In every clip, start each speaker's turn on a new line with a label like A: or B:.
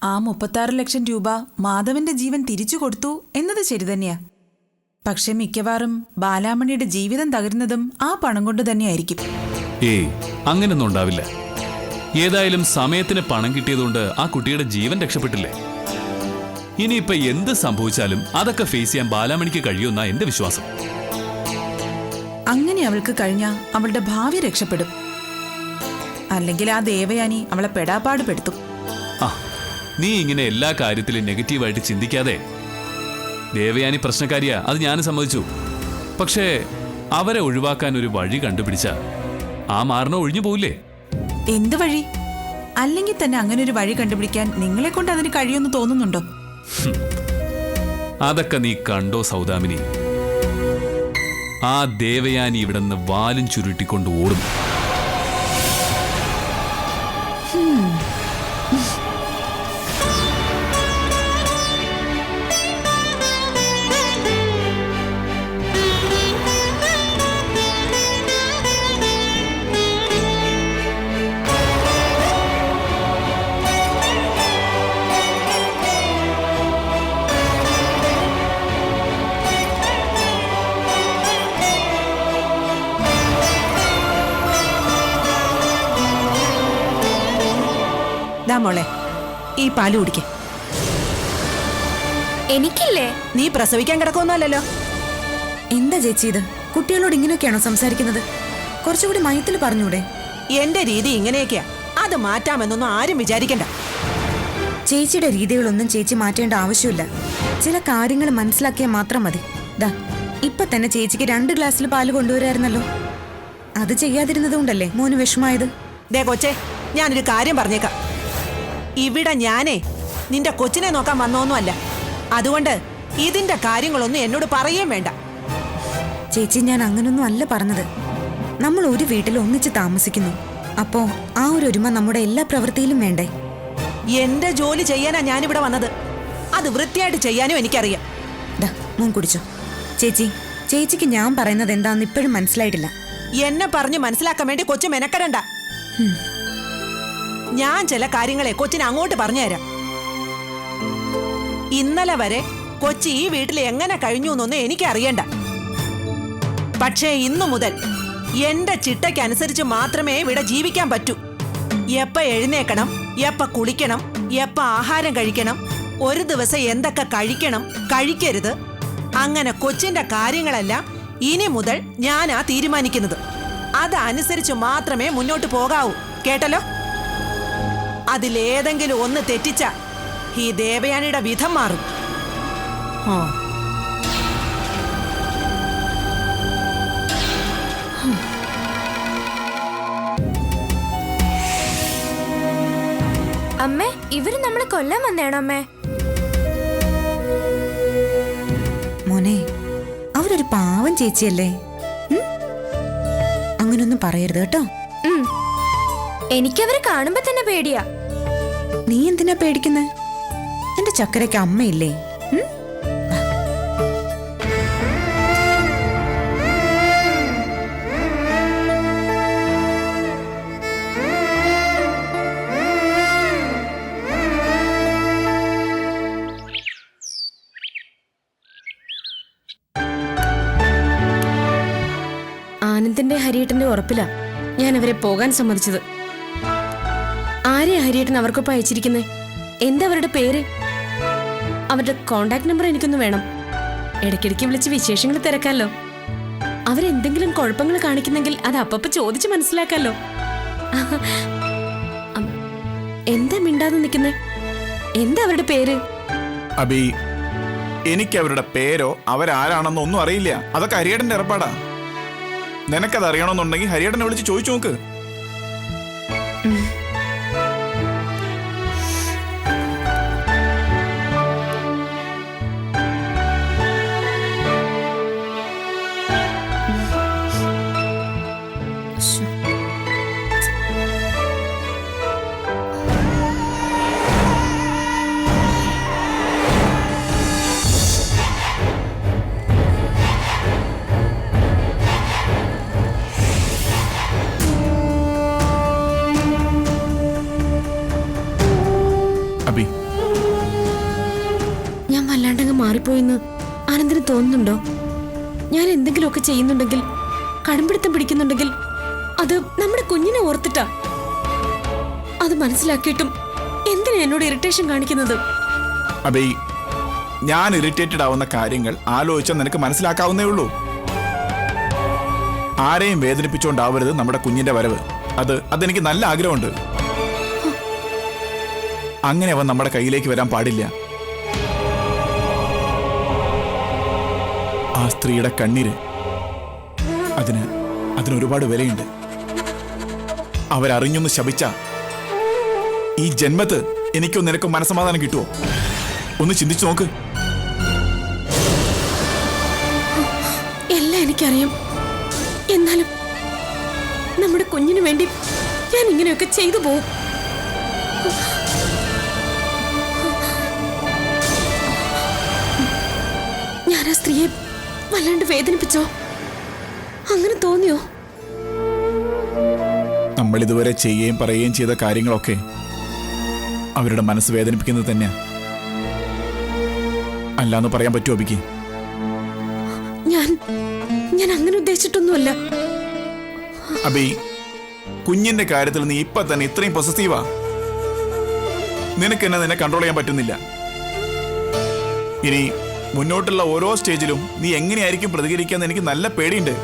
A: ആ 36 ലക്ഷം രൂപ മാധവന്റെ ജീവൻ തിരിച്ചു കൊടുത്തു എന്നത് ശരി തന്നെയാ. പക്ഷെ മിക്കവാറും ബാലാമണിയുടെ ജീവിതം തകരുന്നതും ആ പണം കൊണ്ട് തന്നെയായിരിക്കും.
B: ഏയ്, അങ്ങനൊന്നും ഉണ്ടാവില്ല. ഏതായാലും സമയത്തിന് പണം കിട്ടിയതുകൊണ്ട് ആ കുട്ടിയുടെ ജീവൻ രക്ഷപ്പെട്ടില്ലേ. ഇനിയിപ്പൊ എന്ത് സംഭവിച്ചാലും അതൊക്കെ ഫേസ് ചെയ്യാൻ ബാലാമണിക്ക് കഴിയുമെന്നാ എന്റെ വിശ്വാസം.
A: അങ്ങനെ അവൾക്ക് കഴിഞ്ഞാൽ അവളുടെ ഭാവി രക്ഷപ്പെടും. അല്ലെങ്കിൽ ആ ദേവയാനി അവളെ പെടാപ്പാട് പെടുത്തും.
B: ആ, നീ ഇങ്ങനെ എല്ലാ കാര്യത്തിലും നെഗറ്റീവായിട്ട് ചിന്തിക്കാതെ. ദേവയാനി പ്രശ്നക്കാരിയാ, അത് ഞാൻ സമ്മതിച്ചു. പക്ഷേ അവരെ ഒഴിവാക്കാൻ ഒരു വഴി കണ്ടുപിടിച്ച ആ മാരണം ഒഴിഞ്ഞു പോവില്ലേ?
A: എന്ത് വഴി? അല്ലെങ്കിൽ തന്നെ അങ്ങനെ ഒരു വഴി കണ്ടുപിടിക്കാൻ നിങ്ങളെ കൊണ്ട് അതിന് കഴിയുമെന്ന് തോന്നുന്നുണ്ടോ?
B: അതൊക്കെ നീ കണ്ടോ സൗദാമിനി? ആ ദേവയാനി ഇവിടെ നിന്ന് വാലും ചുരുട്ടിക്കൊണ്ട് ഓടും.
C: മോളെ, ഈ പാല് കുടിക്ക.
D: എനിക്കില്ലേ?
C: നീ പ്രസവിക്കാൻ കിടക്കൊന്നുമല്ലല്ലോ.
E: എന്താ ചേച്ചി ഇത്? കുട്ടികളോട് ഇങ്ങനെയൊക്കെയാണോ സംസാരിക്കുന്നത്? കുറച്ചുകൂടി മയത്തിൽ പറഞ്ഞൂടെ?
C: എന്റെ രീതി ഇങ്ങനെയൊക്കെയാ, അത് മാറ്റാമെന്നൊന്നും ആരും വിചാരിക്കണ്ട.
E: ചേച്ചിയുടെ രീതികളൊന്നും ചേച്ചി മാറ്റേണ്ട ആവശ്യമില്ല. ചില കാര്യങ്ങൾ മനസ്സിലാക്കിയാൽ മാത്രം മതി. ദാ ഇപ്പൊ തന്നെ ചേച്ചിക്ക് 2 ഗ്ലാസ്സിൽ പാല് കൊണ്ടുവരായിരുന്നല്ലോ. അത് ചെയ്യാതിരുന്നത് കൊണ്ടല്ലേ മോന് വിഷമായത്.
C: ദേ കൊച്ചേ, ഞാനൊരു കാര്യം പറഞ്ഞേക്കാം. ഇവിടെ ഞാനേ നിന്റെ കൊച്ചിനെ നോക്കാൻ വന്നോന്നുമല്ല. അതുകൊണ്ട് ഇതിന്റെ കാര്യങ്ങളൊന്നും എന്നോട് പറയുകയും വേണ്ട.
E: ചേച്ചി, ഞാൻ അങ്ങനൊന്നും അല്ല പറഞ്ഞത്. നമ്മൾ ഒരു വീട്ടിൽ ഒന്നിച്ച് താമസിക്കുന്നു. അപ്പോ ആ ഒരു ഒരുമ നമ്മുടെ എല്ലാ പ്രവൃത്തിയിലും വേണ്ടേ?
C: എന്റെ ജോലി ചെയ്യാനാ ഞാനിവിടെ വന്നത്. അത് വൃത്തിയായിട്ട് ചെയ്യാനും എനിക്കറിയാം.
E: ദാ മോൻ കുടിച്ചോ. ചേച്ചി, ചേച്ചിക്ക് ഞാൻ പറയുന്നത് എന്താന്ന് ഇപ്പോഴും മനസ്സിലായിട്ടില്ല.
C: എന്നെ പറഞ്ഞ് മനസ്സിലാക്കാൻ വേണ്ടി കൊച്ചു മെനക്കെടണ്ട. ഞാൻ ചില കാര്യങ്ങളെ കൊച്ചിന് അങ്ങോട്ട് പറഞ്ഞുതരാം. ഇന്നലെ വരെ കൊച്ചി ഈ വീട്ടിൽ എങ്ങനെ കഴിഞ്ഞു എന്നൊന്നും എനിക്ക് അറിയണ്ട. പക്ഷേ ഇന്നു മുതൽ എന്റെ ചിട്ടയ്ക്കനുസരിച്ച് മാത്രമേ ഇവിടെ ജീവിക്കാൻ പറ്റൂ. എപ്പ എഴുന്നേക്കണം, എപ്പ കുളിക്കണം, എപ്പ ആഹാരം കഴിക്കണം, ഒരു ദിവസം എന്തൊക്കെ കഴിക്കണം, കഴിക്കരുത്, അങ്ങനെ കൊച്ചിന്റെ കാര്യങ്ങളെല്ലാം ഇനി മുതൽ ഞാനാ തീരുമാനിക്കുന്നത്. അതനുസരിച്ച് മാത്രമേ മുന്നോട്ട് പോകാവൂ. കേട്ടല്ലോ? അതിലേതെങ്കിലും ഒന്ന് തെറ്റിച്ച ഈ ദേവയാനിയുടെ വിധം മാറും.
D: അമ്മേ, ഇവര് നമ്മളെ കൊല്ലാൻ വന്നേണോ അമ്മേ?
E: മോനെ, അവരൊരു പാവം ചേച്ചിയല്ലേ. അങ്ങനൊന്നും പറയരുത് കേട്ടോ.
D: എനിക്കവരെ കാണുമ്പോ തന്നെ പേടിയാ.
E: നീ എന്തിനാ പേടിക്കുന്നത്? എന്റെ ചക്കരയ്ക്ക് അമ്മയില്ലേ?
F: ആനന്ദിന്റെ ഹരിയേട്ടന്റെ ഉറപ്പിലാ ഞാൻ അവരെ പോകാൻ സമ്മതിച്ചത്. ആരെയാ ഹരിയേട്ടൻ അവർക്കൊപ്പം അയച്ചിരിക്കുന്നത്? എന്താ അവരുടെ പേര്? അവരുടെ കോണ്ടാക്ട് നമ്പർ എനിക്കൊന്ന് വേണം. ഇടയ്ക്കിടയ്ക്ക് വിളിച്ച് വിശേഷങ്ങൾ തിരക്കാലോ. അവരെന്തെങ്കിലും കുഴപ്പങ്ങൾ കാണിക്കുന്നെങ്കിൽ അത് അപ്പപ്പ ചോദിച്ച് മനസ്സിലാക്കാലോ. എന്താ മിണ്ടാതെ നിൽക്കുന്നത്? എന്താ അവരുടെ പേര്?
G: അബി, എനിക്ക് അവരുടെ പേരോ അവരാരാണെന്നോ ഒന്നും അറിയില്ല. അതൊക്കെ ഹരിയേട്ടന്റെ ഏർപ്പാടാ. നിനക്കത് അറിയണമെന്നുണ്ടെങ്കിൽ ഹരിയേട്ടനെ വിളിച്ച് ചോദിച്ചു നോക്ക്.
F: ഞാൻ വല്ലാണ്ടങ്ങ് മാറിപ്പോയെന്ന് ആനന്ദിന് തോന്നുന്നുണ്ടോ? ഞാൻ എന്തെങ്കിലുമൊക്കെ ചെയ്യുന്നുണ്ടെങ്കിൽ, കടുംപിടുത്തം പിടിക്കുന്നുണ്ടെങ്കിൽ അത് നമ്മുടെ കുഞ്ഞിനെ ഓർത്തിട്ടാ. അത് മനസ്സിലാക്കിയിട്ടും എന്തിനാ എന്നോട് ഇറിറ്റേഷൻ കാണിക്കുന്നത്?
G: അബേ, ഞാൻ ഇറിറ്റേറ്റഡ് ആവുന്ന കാര്യങ്ങൾ ആലോചിച്ചാൽ നിനക്ക് മനസ്സിലാക്കാവുന്നേ ഉള്ളൂ. ആരെയും വേദനിപ്പിച്ചുകൊണ്ടാവരുത് നമ്മുടെ കുഞ്ഞിന്റെ വരവ്. അതെനിക്ക് നല്ല ആഗ്രഹമുണ്ട്. അങ്ങനെ അവൻ നമ്മുടെ കയ്യിലേക്ക് വരാൻ പാടില്ല. ആ സ്ത്രീയുടെ കണ്ണീര്, അതിന് ഒരുപാട് വിലയുണ്ട്. അവരറിഞ്ഞൊന്ന് ശപിച്ച ഈ ജന്മത്ത് എനിക്കും നിനക്കും മനസ്സമാധാനം കിട്ടുമോ? ഒന്ന് ചിന്തിച്ചു നോക്ക്.
F: എല്ലാം എനിക്കറിയാം. എന്നാലും നമ്മുടെ കുഞ്ഞിന് വേണ്ടി ഞാൻ ഇങ്ങനെയൊക്കെ ചെയ്തു പോവും. ഞാൻ ആ സ്ത്രീയെ വല്ലാണ്ട് വേദനിപ്പിച്ചോ? അങ്ങനെ തോന്നിയോ?
G: നമ്മൾ ഇതുവരെ ചെയ്യുകയും പറയുകയും ചെയ്ത കാര്യങ്ങളൊക്കെ അവരുടെ മനസ്സ് വേദനിപ്പിക്കുന്നത് തന്നെയാ. അല്ലാന്ന് പറയാൻ പറ്റുമോ അബിക്ക്?
F: ഞാൻ അങ്ങനെ ഉദ്ദേശിച്ചിട്ടൊന്നുമല്ല.
G: അബി, കുഞ്ഞിന്റെ കാര്യത്തിൽ നീ ഇപ്പൊ തന്നെ ഇത്രയും പൊസസീവാ. നിനക്ക് എന്നെ നിന്നെ കൺട്രോൾ ചെയ്യാൻ പറ്റുന്നില്ല. ഇനി മുന്നോട്ടുള്ള ഓരോ സ്റ്റേജിലും നീ എങ്ങനെയായിരിക്കും പ്രതികരിക്കാന്ന് എനിക്ക് നല്ല പേടിയുണ്ട്.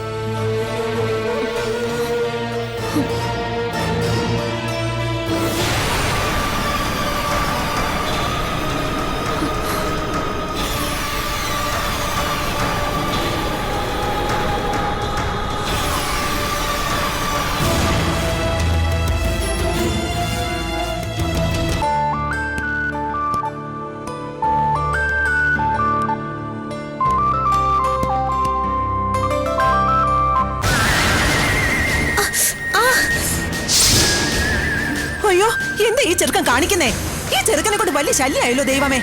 C: അയ്യോ, എന്താ ഈ ചെറുക്കൻ കാണിക്കുന്നേ? ഈ ചെറുക്കനെ കൊണ്ട് വലിയ ശല്യമായല്ലോ ദൈവമേ.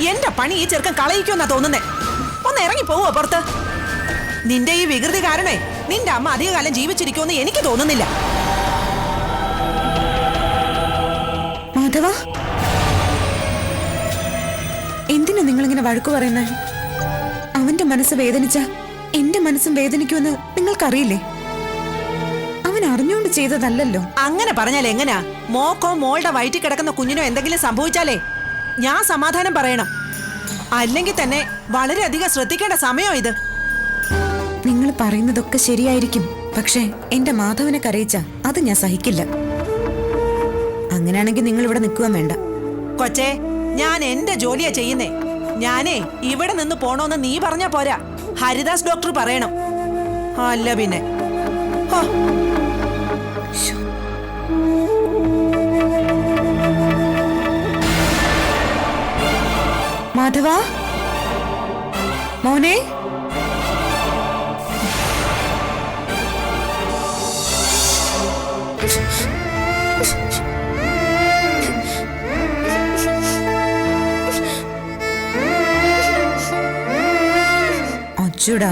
C: എന്റെ പണി ഈ ചെറുക്കൻ കളയിക്കുമെന്നാ തോന്നുന്നേ. ഒന്ന് ഇറങ്ങി പോവോ പുറത്ത്? നിന്റെ ഈ വികൃതി കാരണേ നിന്റെ അമ്മ അധികകാലം ജീവിച്ചിരിക്കുമെന്ന് എനിക്ക് തോന്നുന്നില്ല.
E: മാധവ, എന്തിനാ നിങ്ങളിങ്ങനെ വഴക്കു പറയുന്നേ? അവന്റെ മനസ്സ് വേദനിച്ച എന്റെ മനസ്സും വേദനിക്കുമെന്ന് നിങ്ങൾക്കറിയില്ലേ? അവൻ അറിഞ്ഞുകൊണ്ട് ചെയ്തതല്ലല്ലോ.
C: അങ്ങനെ പറഞ്ഞാൽ എങ്ങനാ? മോക്കോ മോളുടെ വയറ്റിൽ കിടക്കുന്ന കുഞ്ഞിനോ എന്തെങ്കിലും സംഭവിച്ചാലേ ഞാൻ സമാധാനം പറയണം. അല്ലെങ്കിൽ തന്നെ വളരെയധികം ശ്രദ്ധിക്കേണ്ട സമയം ഇത്.
E: നിങ്ങൾ പറയുന്നതൊക്കെ ശരിയായിരിക്കും, പക്ഷേ എന്റെ മാധവനെ കരയിച്ച അത് ഞാൻ സഹിക്കില്ല. അങ്ങനെയാണെങ്കിൽ നിങ്ങൾ ഇവിടെ നിൽക്കുക വേണ്ട.
C: കൊച്ചേ, ഞാൻ എന്റെ ജോലിയാ ചെയ്യുന്നേ. ഞാനേ ഇവിടെ നിന്ന് പോണോന്ന് നീ പറഞ്ഞാ പോരാ, ഹരിദാസ് ഡോക്ടർ പറയണം. അല്ല പിന്നെ ഹോ.
E: മാധവ മോനെ, അച്ചുടാ,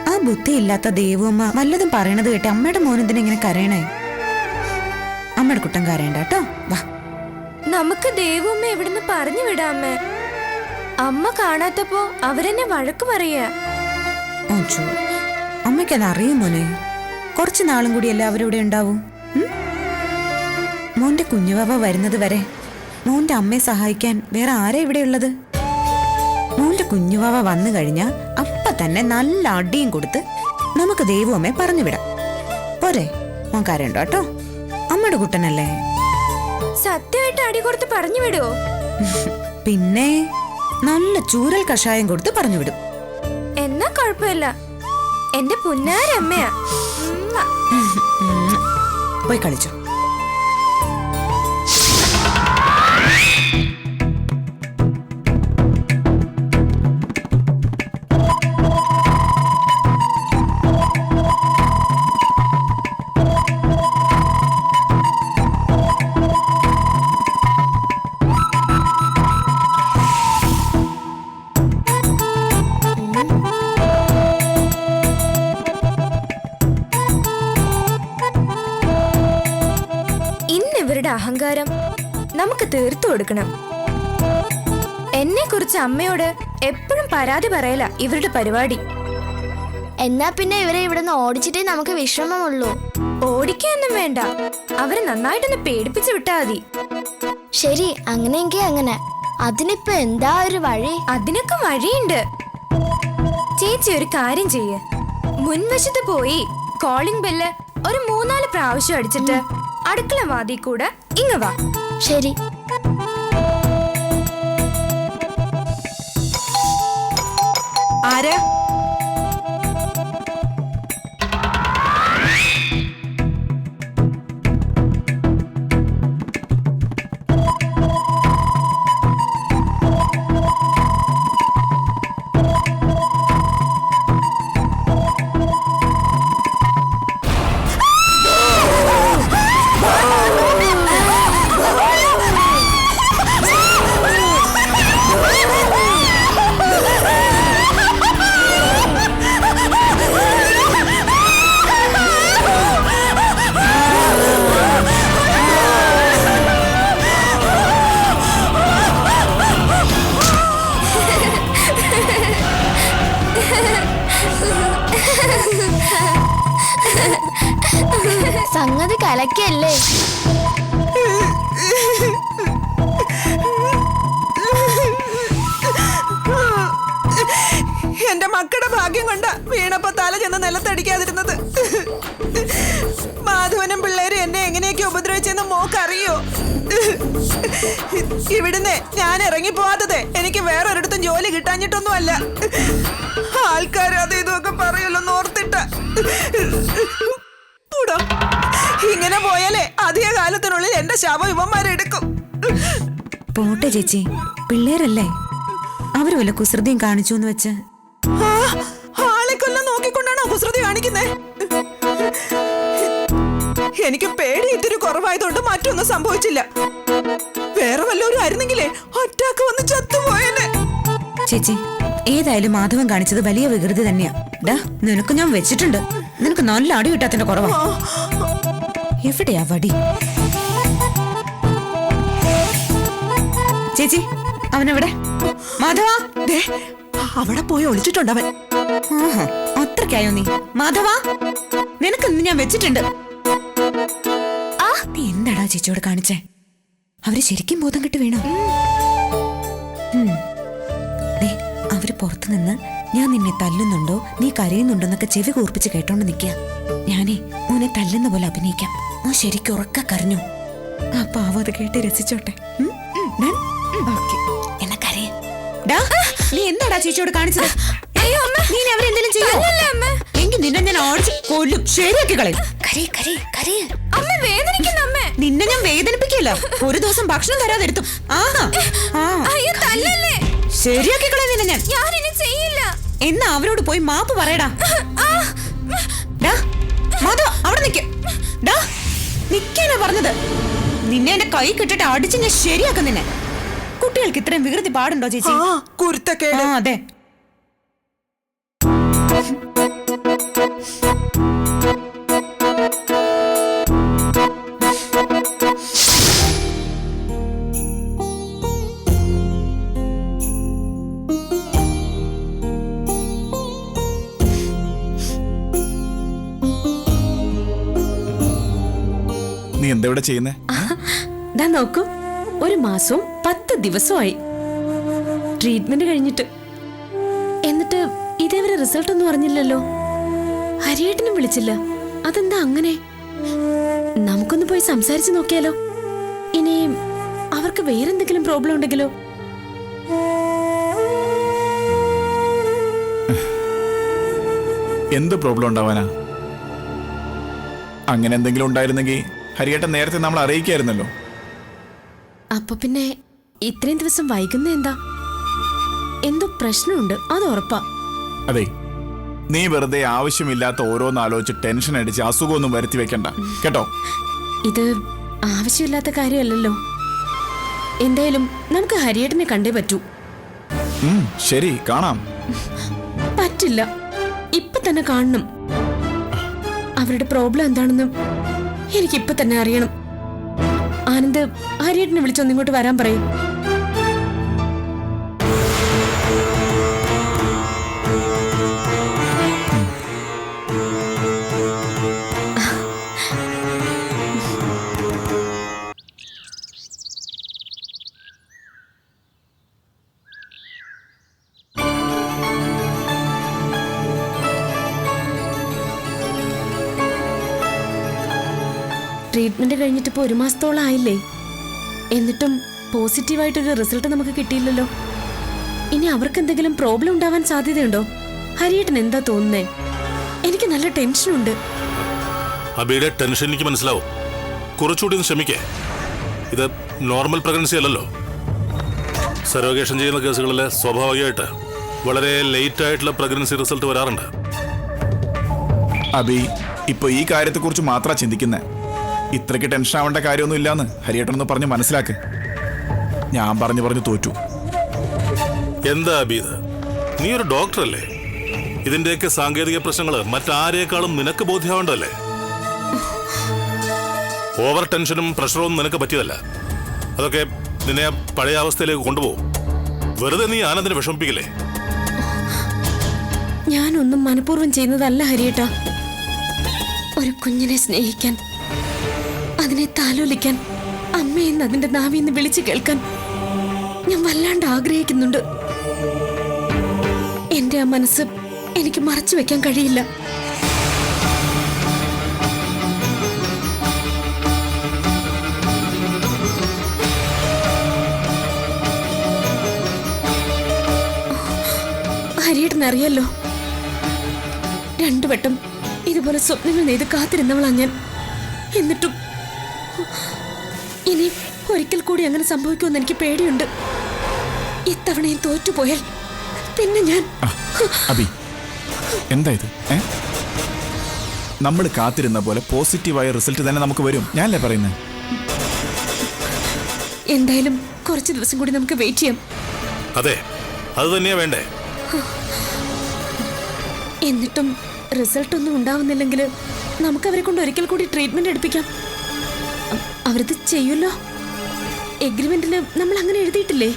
E: ആ ബുദ്ധിയില്ലാത്ത ദേവുമ്മ വല്ലതും പറയണത് കേട്ട് അമ്മയുടെ മോനെന്തിനെ ഇങ്ങനെ കരയണേ? അമ്മയുടെ കുട്ടം കരയണ്ട കേട്ടോ. വാ,
D: നമുക്ക് ദേവുമ്മ എവിടുന്ന് പറഞ്ഞു വിടാമേ? അമ്മ കാണാത്തപ്പോ അവരെന്നെ വഴക്ക് പറയാ.
E: അച്ചു, അമ്മയ്ക്കത് അറിയും മോനെ. കുറച്ചു നാളും കൂടി എല്ലാവരും ഇവിടെ ഉണ്ടാവും. മോന്റെ കുഞ്ഞുവാവ വരുന്നത് വരെ മോന്റെ അമ്മയെ സഹായിക്കാൻ വേറെ ആരാ ഇവിടെ ഉള്ളത്? മോന്റെ കുഞ്ഞുവാവ വന്നു കഴിഞ്ഞാ അപ്പ തന്നെ നല്ല അടിയും കൊടുത്ത് നമുക്ക് ദേവു അമ്മയെ പറഞ്ഞു വിടാം. പോരെ? മോൻ കരയണ്ടോ കേട്ടോ, അമ്മയുടെ കുട്ടനല്ലേ.
D: സത്യമായിട്ട് അടി കൊടുത്ത് പറഞ്ഞു വിടുവോ?
E: പിന്നെ നല്ല ചൂരൽ കഷായം കൊടുത്ത് പറഞ്ഞു വിടും.
D: എന്നാ കുഴപ്പമില്ല, എന്റെ പുന്നാരമ്മയാ.
E: പോയി കളിച്ചോ.
D: ഇവരുടെ അഹങ്കാരം നമുക്ക് തീർത്തു കൊടുക്കണം. എന്നെ കുറിച്ച് അമ്മയോട് എപ്പോഴും പരാതി പറയല ഇവരുടെ പരിപാടി.
H: എന്നാ പിന്നെ ഇവരെ ഇവിടുന്ന് ഓടിച്ചിട്ടേ നമുക്ക് വിശ്രമമുള്ളൂ.
D: ഓടിക്കൊന്നും വേണ്ട, അവരെ നന്നായിട്ടൊന്ന് പേടിപ്പിച്ചു വിട്ടാ മതി.
H: ശരി, അങ്ങനെയെങ്കിൽ അങ്ങനെ. അതിനിപ്പോ എന്താ ഒരു വഴി?
D: അതിനൊക്കെ വഴിയുണ്ട്. ചേച്ചി ഒരു കാര്യം ചെയ്യ്, മുൻവശത്ത് പോയി കോളിംഗ് ബെല്ല് ഒരു 3-4 പ്രാവശ്യം അടിച്ചിട്ട് അടുക്കള വാതിൽ കൂടെ ഇങ്ങ് വാ.
H: ശരി.
C: ആരാ?
H: സംഗതി കലക്കല്ലേ?
C: എന്റെ മക്കളുടെ ഭാഗ്യം കൊണ്ടാ വീണപ്പോ തല ചെന്ന് നിലത്തടിക്കാതിരുന്നത്. മാധവനും പിള്ളേരും എന്നെ എങ്ങനെയൊക്കെ ഉപദ്രവിച്ചെന്ന് മോക്കറിയോ? ഇവിടുന്ന് ഞാൻ ഇറങ്ങിപ്പോവാത്തത് എനിക്ക് വേറൊരിടത്തും ജോലി കിട്ടാഞ്ഞിട്ടൊന്നുമല്ല. ആൾക്കാർ അത് ഇതൊക്കെ പറയുമല്ലോ നോർത്തിട്ട. ഇങ്ങനെ പോയാലേ അധിക കാലത്തിനുള്ളിൽ എന്റെ ശവം ഇവന്മാരെടുക്കും.
E: പോട്ടെ ചേച്ചി, പിള്ളേരല്ലേ, അവര് വല്ല കുസൃതിയും കാണിച്ചു എന്ന് വെച്ച്.
C: ആളെ കൊല്ലം നോക്കിക്കൊണ്ടാണോ കുസൃതി കാണിക്കുന്നേ? എനിക്ക് പേടി ഇത്തിരി കുറവായതുകൊണ്ട് മറ്റൊന്നും സംഭവിച്ചില്ല. വേറെ വല്ലവരും ആയിരുന്നെങ്കിലേ അറ്റാക്ക് വന്ന് ചത്തുപോയെന്നെ.
E: ചേച്ചി, ഏതായാലും മാധവൻ കാണിച്ചത് വലിയ വികൃതി തന്നെയാ. ഡാ, നിനക്ക് ഞാൻ വെച്ചിട്ടുണ്ട്. നിനക്ക് നല്ല അടി കിട്ടാത്തിന്റെ കുറവാ. എവിടെയാ വടി? ചേച്ചി, അവനെവിടെ? മാധവ,
C: അവിടെ പോയി ഒളിച്ചിട്ടുണ്ടവൻ.
E: അത്രക്കായോ നീ? മാധവ, നിനക്ക് ഇന്ന് ഞാൻ വെച്ചിട്ടുണ്ട്. നീ എന്താടാ ചേച്ചിയോട് കാണിച്ചേ? അവര് ശരിക്കും ബോധം കെട്ട് വീണോ? അവര് പുറത്തു നിന്ന് ഞാൻ നിന്നെ തല്ലുന്നുണ്ടോ, നീ കരയുന്നുണ്ടോന്നൊക്കെ ചെവി കൂർപ്പിച്ച് കേട്ടോണ്ട് നിൽക്കുക. ഞാനേ മോനെ തല്ലുന്ന പോലെ അഭിനയിക്കാം. ഓ ശരിക്കും ഉറക്ക കരഞ്ഞു. ആ പാവം അത് കേട്ട് രസിച്ചോട്ടെ. എന്നെ കരയ. നീ എന്താടാ ചേച്ചിയോട് കാണിച്ചത്? നീ അവരെന്തെങ്കിലും ചെയ്യോ? എങ്കിൽ നിന്നെ ഞാൻ ഓടിച്ച് കൊല്ലും, ശരിയാക്കി കളയും. നിന്നെ ഞാൻ വേദനിപ്പിക്കില്ല. ഒരു ദിവസം ഭക്ഷണം തരാതെടുത്തു. ശരിയാക്കി കളയും നിന്നെ ഞാൻ. എന്നാ അവരോട് പോയി മാപ്പ് പറയടാ. അവിടെ നിക്കാനാ പറഞ്ഞത്. നിന്നെ എന്റെ കൈ കിട്ടിട്ട് അടിച്ച് ഞാൻ ശരിയാക്കും നിന്നെ. കുട്ടികൾക്ക് ഇത്രയും വികൃതി പാടുണ്ടോ ചേച്ചി? അതെ.
G: നീ എന്താ ഇവിടെ ചെയ്യുന്നേ?
F: നോക്കൂ, 1 മാസവും 10 ദിവസമായി ട്രീറ്റ്മെന്റ് കഴിഞ്ഞിട്ട്. എന്നിട്ട് ഇതേവരെ റിസൾട്ട് ഒന്നും അറിഞ്ഞില്ലല്ലോ. ഹരിയേട്ടനും വിളിച്ചില്ല. അതെന്താ അങ്ങനെ? നമുക്കൊന്ന് പോയി സംസാരിച്ച് നോക്കിയാലോ? ഇനി അവർക്ക് വേറെന്തെങ്കിലും പ്രോബ്ലം ഉണ്ടെങ്കിലോ?
G: എന്ത് പ്രോബ്ലം ഉണ്ടാവാനാ? അങ്ങനെ എന്തെങ്കിലും ഉണ്ടായിരുന്നെങ്കിൽ ഹരിയേട്ടൻ നേരത്തെ നമ്മൾ അറിയിക്കായിരുന്നല്ലോ.
F: അപ്പൊ പിന്നെ ഇത്രയും ദിവസം വൈകുന്ന എന്താ? എന്തോ പ്രശ്നമുണ്ട്, അത് ഉറപ്പാ.
G: അതെ, നീ വെറുതെ ആവശ്യമില്ലാത്ത ഓരോന്നാലോചിച്ച് ടെൻഷൻ അടിച്ച് അസുഖമൊന്നും വരുത്തി വെക്കണ്ട കേട്ടോ.
F: ഇത് ആവശ്യമില്ലാത്ത കാര്യമല്ലല്ലോ. എന്തായാലും നമുക്ക് ഹരിയേട്ടനെ കണ്ടേ പറ്റൂ.
G: ശരി, കാണാം.
F: പറ്റില്ല, ഇപ്പൊ തന്നെ കാണണം. അവരുടെ പ്രോബ്ലം എന്താണെന്ന് എനിക്കിപ്പൊ തന്നെ അറിയണം. ആനന്ദ് ഹരിയേട്ടനെ വിളിച്ചൊന്നിങ്ങോട്ട് വരാൻ പറയും. ട്രീറ്റ്മെന്റ് കഴിഞ്ഞിട്ട് ഇപ്പോൾ 1 മാസത്തോളം ആയില്ലേ? എന്നിട്ടും പോസിറ്റീവായിട്ടൊരു റിസൾട്ട് നമുക്ക് കിട്ടിയില്ലല്ലോ. ഇനി അവർക്ക് എന്തെങ്കിലും പ്രോബ്ലം ഉണ്ടാവാൻ സാധ്യതയുണ്ടോ? ഹരിയേട്ടൻ എന്താ തോന്നുന്നേ? എനിക്ക് നല്ല ടെൻഷനുണ്ട്.
I: അബിയുടെ ടെൻഷൻ എനിക്ക് മനസ്സിലാവും. കുറച്ചുകൂടി ഒന്ന് ക്ഷമിക്കേ. ഇത് നോർമൽ പ്രഗ്നൻസി അല്ലല്ലോ. സറോഗേഷൻ ചെയ്യുന്ന കേസുകളിൽ സ്വാഭാവികമായിട്ട് വളരെ ലേറ്റ് ആയിട്ടുള്ള പ്രഗ്നൻസി റിസൾട്ട് വരാറുണ്ട്.
G: അബി ഇപ്പൊ ഈ കാര്യത്തെക്കുറിച്ച് മാത്രമാ ചിന്തിക്കുന്നേ. ഇത്രയ്ക്ക് ടെൻഷൻ ആവേണ്ട കാര്യമൊന്നും ഇല്ലാന്ന് ഹരിയേട്ടനൊന്ന് പറഞ്ഞ് മനസ്സിലാക്ക്. ഞാൻ പറഞ്ഞു തോറ്റു.
I: എന്താ അബി ഇത്? നീ ഒരു ഡോക്ടറല്ലേ? ഇതിന്റെയൊക്കെ സാങ്കേതിക പ്രശ്നങ്ങൾ മറ്റാരേക്കാളും നിനക്ക് ബോധ്യമാവേണ്ടതല്ലേ? ഓവർ ടെൻഷനും പ്രഷറും നിനക്ക് പറ്റിയതല്ല. അതൊക്കെ നിന്നെ പഴയ അവസ്ഥയിലേക്ക് കൊണ്ടുപോകും. വെറുതെ നീ ആനന്ദിനെ വിഷമിപ്പിക്കില്ലേ?
F: ഞാനൊന്നും മനഃപൂർവ്വം ചെയ്യുന്നതല്ല ഹരിയേട്ട. ഒരു കുഞ്ഞിനെ സ്നേഹിക്കാൻ, അതിനെ താലോലിക്കാൻ, അമ്മയെന്ന് അതിന്റെ നാവിന്ന് വിളിച്ചു കേൾക്കാൻ ഞാൻ വല്ലാണ്ട് ആഗ്രഹിക്കുന്നുണ്ട്. എന്റെ ആ മനസ്സ് എനിക്ക് മറച്ചു വെക്കാൻ കഴിയില്ല. ഹരിയേട്ടനറിയാലോ, 2 വട്ടം ഇതുപോലെ സ്വപ്നങ്ങൾ നെയ്ത് കാത്തിരുന്നവളാ ഞാൻ. എന്നിട്ടും ഇനി ഒരിക്കൽ കൂടി അങ്ങനെ സംഭവിക്കുമെന്ന് എനിക്ക് പേടിയുണ്ട്. ഇത്തവണയും തോറ്റുപോയാൽ പിന്നെ ഞാൻ...
G: അബി എന്താ ഇത്? നമ്മൾ കാത്തിരുന്ന പോലെ പോസിറ്റീവായ റിസൾട്ട് തന്നെ നമുക്ക് വരും. ഞാനല്ലേ പറയുന്നത്?
F: എന്തായാലും കുറച്ച് ദിവസം കൂടി നമുക്ക് വെയിറ്റ് ചെയ്യാം.
I: അതെ, അത് തന്നെയാ വേണ്ടേ.
F: എന്നിട്ടും റിസൾട്ട് ഒന്നും ഉണ്ടാവുന്നില്ലെങ്കിൽ നമുക്ക് അവരെ കൊണ്ട് ഒരിക്കൽ കൂടി ട്രീറ്റ്മെന്റ് എടുപ്പിക്കാം. അവരത് ചെയ്യുമല്ലോ. എഗ്രിമെന്റിൽ നമ്മൾ അങ്ങനെ എഴുതിയിട്ടില്ലേ?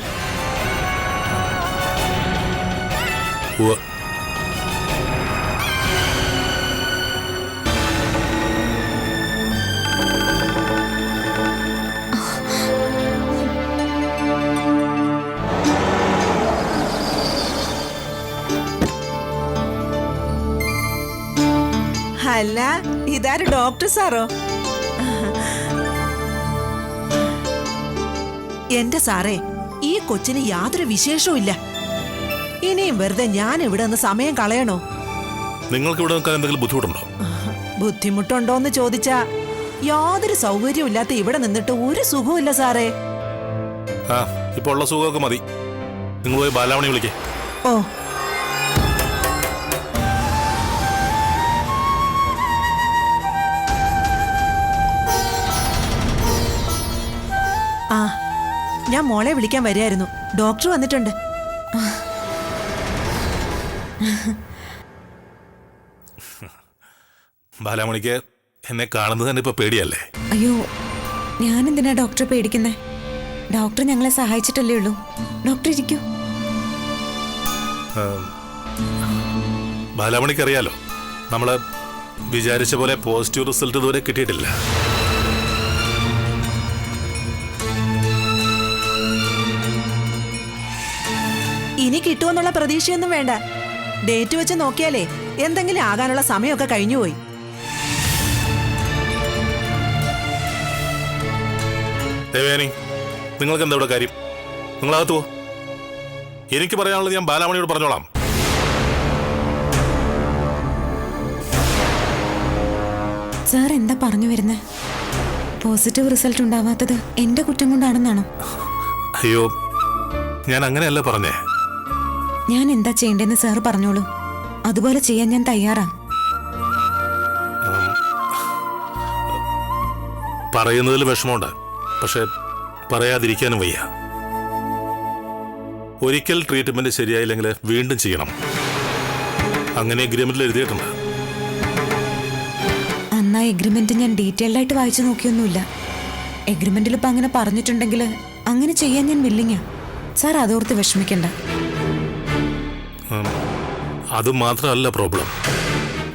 C: അല്ല, ഇതാര് ഡോക്ടർ സാറോ? എന്റെ സാറേ, ഈ കൊച്ചിന് യാതൊരു വിശേഷവും ഇല്ല. ഇനിയും വെറുതെ ഞാൻ ഇവിടെ നിന്ന് സമയം കളയണോ?
I: നിങ്ങൾക്ക് ഇവിടെ നിൽക്കാൻ എന്തെങ്കിലും ബുദ്ധിമുട്ടുണ്ടോ?
C: ബുദ്ധിമുട്ടുണ്ടോന്ന് ചോദിച്ചാ യാതൊരു സൗകര്യവും ഇല്ലാത്ത ഇവിടെ നിന്നിട്ട് ഒരു സുഖമില്ല സാറേ.
I: ഇപ്പൊ ഉള്ള സുഖമൊക്കെ മതി. നിങ്ങൾ പോയി ബാലാമണി വിളിക്കേ.
C: ഓ, ഞാൻ മോളെ വിളിക്കാൻ വരികയായിരുന്നു. ഡോക്ടർ വന്നിട്ടുണ്ട്.
I: ബാലാമണിക്ക് എന്നെ കാണുന്നത് തന്നെ ഇപ്പൊ പേടിയല്ലേ?
E: അയ്യോ, ഞാനെന്തിനാ ഡോക്ടറെ പേടിക്കുന്നേ? ഡോക്ടർ ഞങ്ങളെ സഹായിച്ചിട്ടല്ലേ ഉള്ളൂ. ഡോക്ടർ ഇരിക്കൂ.
I: ബാലാമണിക്കറിയാലോ, നമ്മള് വിചാരിച്ച പോലെ പോസിറ്റീവ് റിസൾട്ട് ഇതുവരെ കിട്ടിയിട്ടില്ല.
C: ഇനി കിട്ടുമെന്നുള്ള പ്രതീക്ഷയൊന്നും വേണ്ട. ഡേറ്റ് വെച്ച് നോക്കിയാലേ എന്തെങ്കിലും ആകാനുള്ള സമയമൊക്കെ കഴിഞ്ഞുപോയി.
I: ദേവയാനി, നിങ്ങൾക്ക് എന്താ ഇവിടെ കാര്യം? നിങ്ങളകത്ത് പോ. എനിക്ക് പറയാനുള്ളത് ഞാൻ ബാലാമണിയോട് പറഞ്ഞോളാം.
E: സാർ എന്താ പറഞ്ഞു വരുന്നേ? പോസിറ്റീവ് റിസൾട്ട് ഉണ്ടാവാത്തത് എന്റെ കുറ്റം കൊണ്ടാണെന്നാണോ?
I: അയ്യോ, ഞാൻ അങ്ങനെയല്ല പറഞ്ഞേ.
E: ഞാൻ എന്താ ചെയ്യേണ്ടതെന്ന് സാർ പറഞ്ഞോളൂ. അതുപോലെ ചെയ്യാൻ ഞാൻ തയ്യാറാ.
I: പറയുന്നതിൽ വിഷമമുണ്ട്, പക്ഷെ പറയാതിരിക്കാനും വയ്യ. ഒരിക്കൽ ട്രീറ്റ്മെന്റ് ശരിയായില്ലെങ്കിൽ വീണ്ടും ചെയ്യണം. അങ്ങനെ എഗ്രിമെന്റിൽ എഴുതിയിട്ടുണ്ട്.
E: അന്നാ എഗ്രിമെന്റ് ഞാൻ ഡീറ്റെയിൽഡായിട്ട് വായിച്ചു നോക്കിയൊന്നുമില്ല. എഗ്രിമെന്റിൽ ഇപ്പം അങ്ങനെ പറഞ്ഞിട്ടുണ്ടെങ്കിൽ അങ്ങനെ ചെയ്യാൻ ഞാൻ വില്ലിങ്ങാ. സാർ അതോർത്ത് വിഷമിക്കണ്ട.
I: അത് മാത്രമല്ല പ്രോബ്ലം.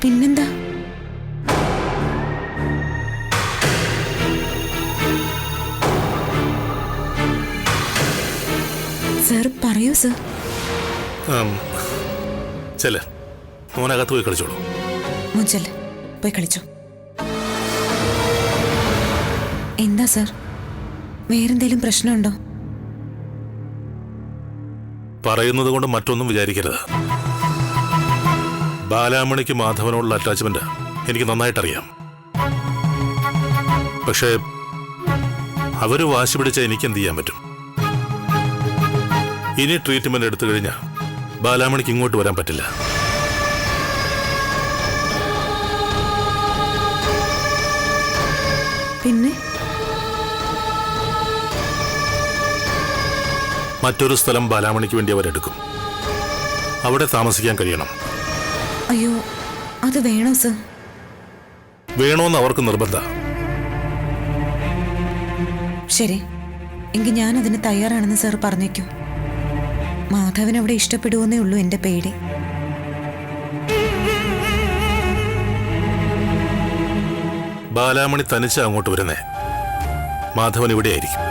E: പിന്നെന്താ? സാർ പറയൂ സാർ.
I: ചെല്, മോനകത്ത് പോയി കളിച്ചോളൂ.
E: മുഞ്ചല് പോയി കളിച്ചോ. എന്താ സർ, വേറെന്തേലും പ്രശ്നമുണ്ടോ?
I: പറയുന്നത് കൊണ്ട് മറ്റൊന്നും വിചാരിക്കരുത്. ബാലാമണിക്ക് മാധവനോടുള്ള അറ്റാച്ച്മെന്റ് എനിക്ക് നന്നായിട്ടറിയാം. പക്ഷേ അവര് വാശി പിടിച്ചാൽ എനിക്ക് എന്ത് ചെയ്യാൻ പറ്റും? ഇനി ട്രീറ്റ്മെന്റ് എടുത്തു കഴിഞ്ഞാൽ ബാലാമണിക്ക് ഇങ്ങോട്ട് വരാൻ പറ്റില്ല.
E: പിന്നെ
I: മറ്റൊരു സ്ഥലം ബാലാമണിക്ക് വേണ്ടി അവരെടുക്കും. അവിടെ താമസിക്കാൻ കഴിയണം.
E: അയ്യോ, അത് വേണോ സർ?
I: വേണോന്ന് അവർക്ക് നിർബന്ധം.
E: ശരി, എങ്കിൽ ഞാൻ അതിന് തയ്യാറാണെന്ന് സാർ പറഞ്ഞേക്കൂ. മാധവൻ അവിടെ ഇഷ്ടപ്പെടുവെന്നേ ഉള്ളൂ എൻ്റെ പേടി.
I: ബാലാമണി തനിച്ച് അങ്ങോട്ട് വരുന്നേ. മാധവൻ ഇവിടെയായിരിക്കും.